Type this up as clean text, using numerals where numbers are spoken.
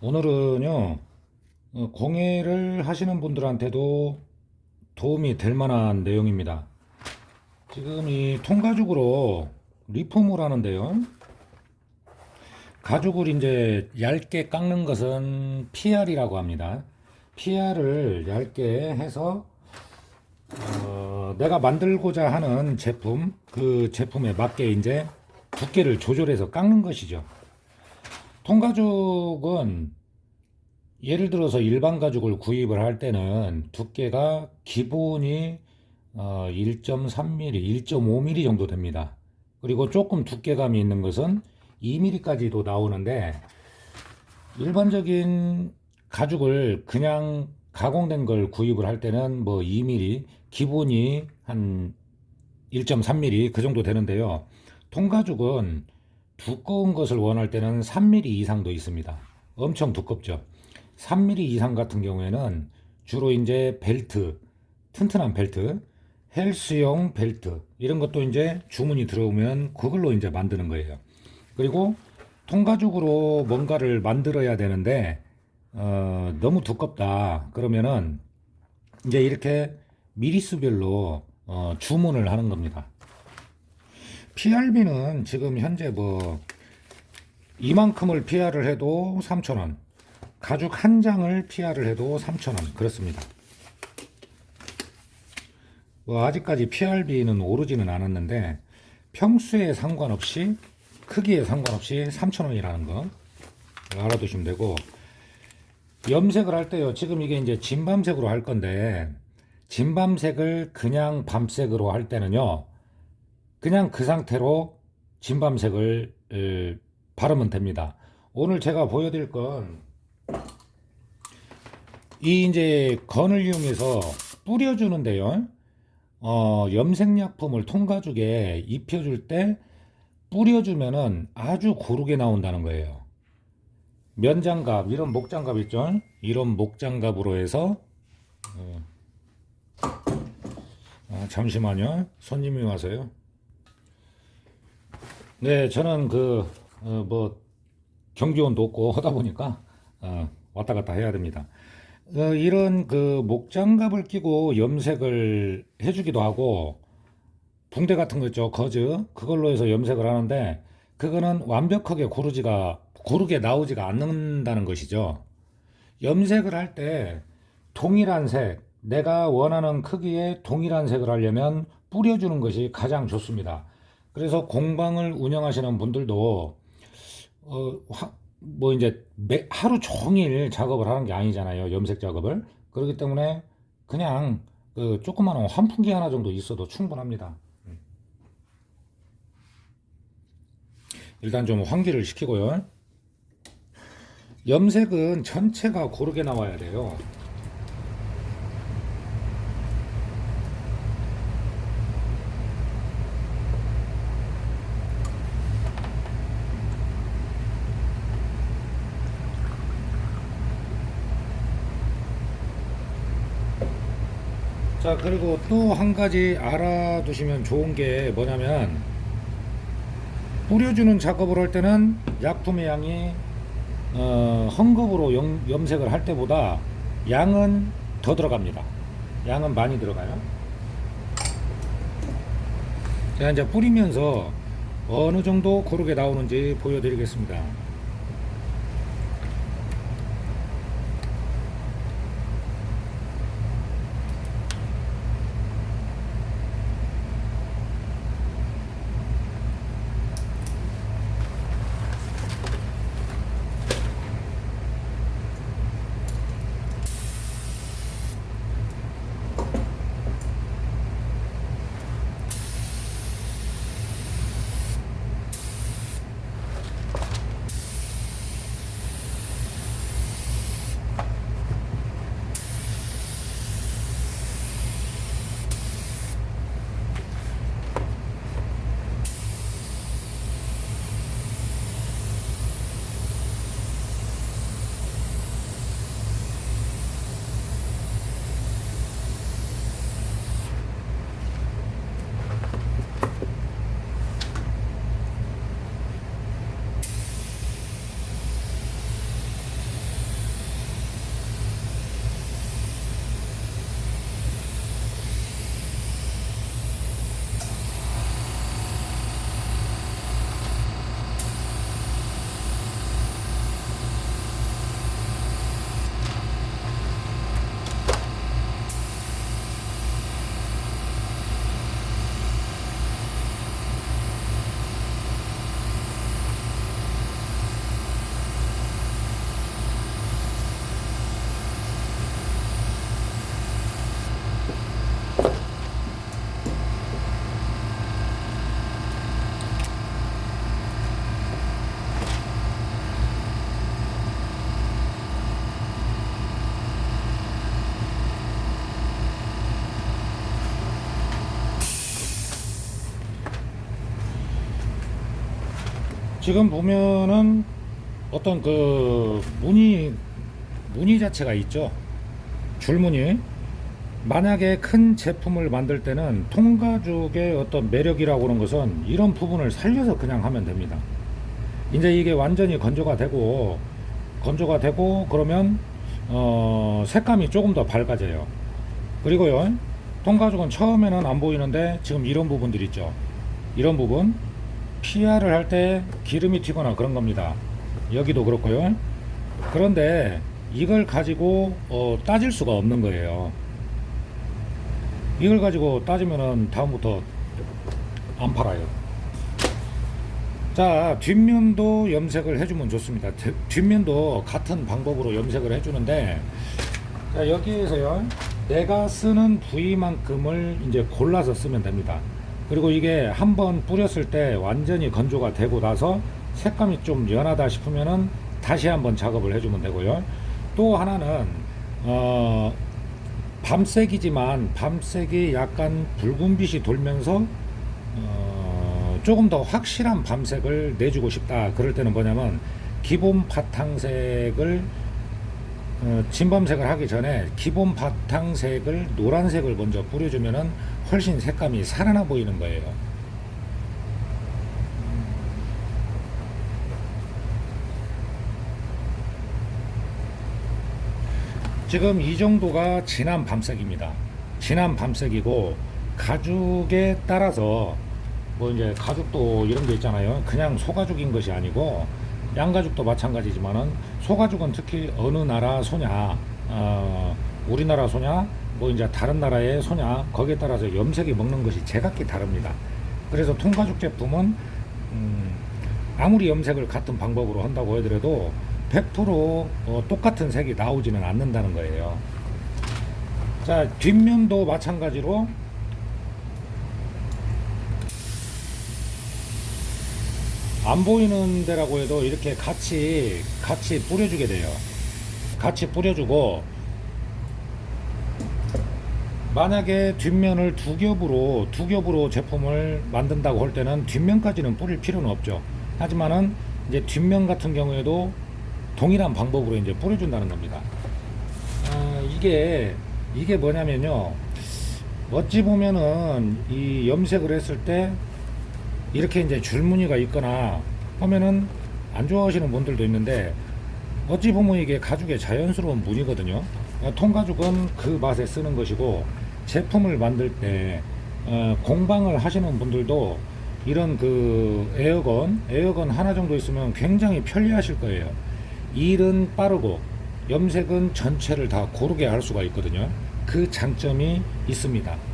오늘은요, 공예를 하시는 분들한테도 도움이 될 만한 내용입니다. 지금 이 통가죽으로 리폼을 하는데요. 가죽을 이제 얇게 깎는 것은 PR이라고 합니다. PR을 얇게 해서 내가 만들고자 하는 제품, 그 제품에 맞게 이제 두께를 조절해서 깎는 것이죠. 통가죽은 예를 들어서 일반 가죽을 구입을 할 때는 두께가 기본이 1.3mm, 1.5mm 정도 됩니다. 그리고 조금 두께감이 있는 것은 2mm까지도 나오는데, 일반적인 가죽을 그냥 가공된 걸 구입을 할 때는 뭐 2mm, 기본이 한 1.3mm 그 정도 되는데요. 통가죽은 두꺼운 것을 원할 때는 3mm 이상도 있습니다. 엄청 두껍죠. 3mm 이상 같은 경우에는 주로 이제 벨트, 튼튼한 벨트, 헬스용 벨트 이런 것도 이제 주문이 들어오면 그걸로 이제 만드는 거예요. 그리고 통가죽으로 뭔가를 만들어야 되는데 너무 두껍다 그러면은 이제 이렇게 미리수별로 주문을 하는 겁니다. PR비는 지금 현재 뭐 이만큼을 PR을 해도 3,000원, 가죽 한 장을 PR을 해도 3,000원 그렇습니다. 뭐 아직까지 PR비는 오르지는 않았는데 평수에 상관없이 크기에 상관없이 3,000원이라는 거 알아두시면 되고, 염색을 할 때요, 지금 이게 이제 진밤색으로 할 건데 진밤색을 그냥 밤색으로 할 때는요, 그냥 그 상태로 진밤색을 바르면 됩니다. 오늘 제가 보여드릴 건 이 이제 건을 이용해서 뿌려주는데요. 염색약품을 통가죽에 입혀줄 때 뿌려주면은 아주 고르게 나온다는 거예요. 면장갑, 이런 목장갑 있죠? 이런 목장갑으로 해서 잠시만요. 손님이 와서요. 네, 저는 뭐 경비원도 없고 하다 보니까 왔다 갔다 해야 됩니다. 이런 그 목장갑을 끼고 염색을 해주기도 하고, 붕대 같은 거 있죠, 거즈, 그걸로 해서 염색을 하는데 그거는 완벽하게 고르게 나오지가 않는다는 것이죠. 염색을 할 때 동일한 색, 내가 원하는 크기의 동일한 색을 하려면 뿌려주는 것이 가장 좋습니다. 그래서 공방을 운영하시는 분들도 뭐 이제 하루 종일 작업을 하는 게 아니잖아요, 염색 작업을. 그렇기 때문에 그냥 그 조그마한 환풍기 하나 정도 있어도 충분합니다. 일단 좀 환기를 시키고요. 염색은 전체가 고르게 나와야 돼요. 자, 그리고 또 한 가지 알아두시면 좋은 게 뭐냐면, 뿌려주는 작업을 할 때는 약품의 양이 헝겊으로 염색을 할 때보다 양은 더 들어갑니다. 양은 많이 들어가요. 제가 이제 뿌리면서 어느 정도 고르게 나오는지 보여드리겠습니다. 지금 보면은 어떤 그 무늬 자체가 있죠. 줄무늬. 만약에 큰 제품을 만들 때는 통가죽의 어떤 매력이라고 하는 것은 이런 부분을 살려서 그냥 하면 됩니다. 이제 이게 완전히 건조가 되고 그러면 색감이 조금 더 밝아져요. 그리고요, 통가죽은 처음에는 안 보이는데 지금 이런 부분들 있죠. 이런 부분 PR을 할 때 기름이 튀거나 그런 겁니다. 여기도 그렇고요. 그런데 이걸 가지고 따질 수가 없는 거예요. 이걸 가지고 따지면은 다음부터 안 팔아요. 자, 뒷면도 염색을 해주면 좋습니다. 뒷면도 같은 방법으로 염색을 해주는데, 자, 여기에서요, 내가 쓰는 부위만큼을 이제 골라서 쓰면 됩니다. 그리고 이게 한번 뿌렸을 때 완전히 건조가 되고 나서 색감이 좀 연하다 싶으면은 다시 한번 작업을 해주면 되고요. 또 하나는 밤색이지만 밤색이 약간 붉은빛이 돌면서 조금 더 확실한 밤색을 내주고 싶다. 그럴 때는 뭐냐면 기본 바탕색을 진밤색을 하기 전에 기본 바탕색을 노란색을 먼저 뿌려주면은 훨씬 색감이 살아나 보이는 거예요. 지금 이 정도가 진한 밤색입니다. 진한 밤색이고 가죽에 따라서 뭐 이제 가죽도 이런 게 있잖아요. 그냥 소가죽인 것이 아니고 양가죽도 마찬가지지만은 소가죽은 특히 어느 나라 소냐, 우리나라 소냐, 뭐 이제 다른 나라의 소냐 거기에 따라서 염색이 먹는 것이 제각기 다릅니다. 그래서 통가죽 제품은 아무리 염색을 같은 방법으로 한다고 하더라도 100% 똑같은 색이 나오지는 않는다는 거예요. 자, 뒷면도 마찬가지로 안 보이는 데라고 해도 이렇게 같이 뿌려주게 돼요. 같이 뿌려주고, 만약에 뒷면을 두 겹으로 제품을 만든다고 할 때는 뒷면까지는 뿌릴 필요는 없죠. 하지만은 이제 뒷면 같은 경우에도 동일한 방법으로 이제 뿌려준다는 겁니다. 이게 뭐냐면요. 어찌 보면은 이 염색을 했을 때 이렇게 이제 줄무늬가 있거나 하면은 안 좋아하시는 분들도 있는데, 어찌 보면 이게 가죽의 자연스러운 무늬거든요. 통가죽은 그 맛에 쓰는 것이고, 제품을 만들 때 공방을 하시는 분들도 이런 그 에어건 하나 정도 있으면 굉장히 편리하실 거예요. 일은 빠르고 염색은 전체를 다 고르게 할 수가 있거든요. 그 장점이 있습니다.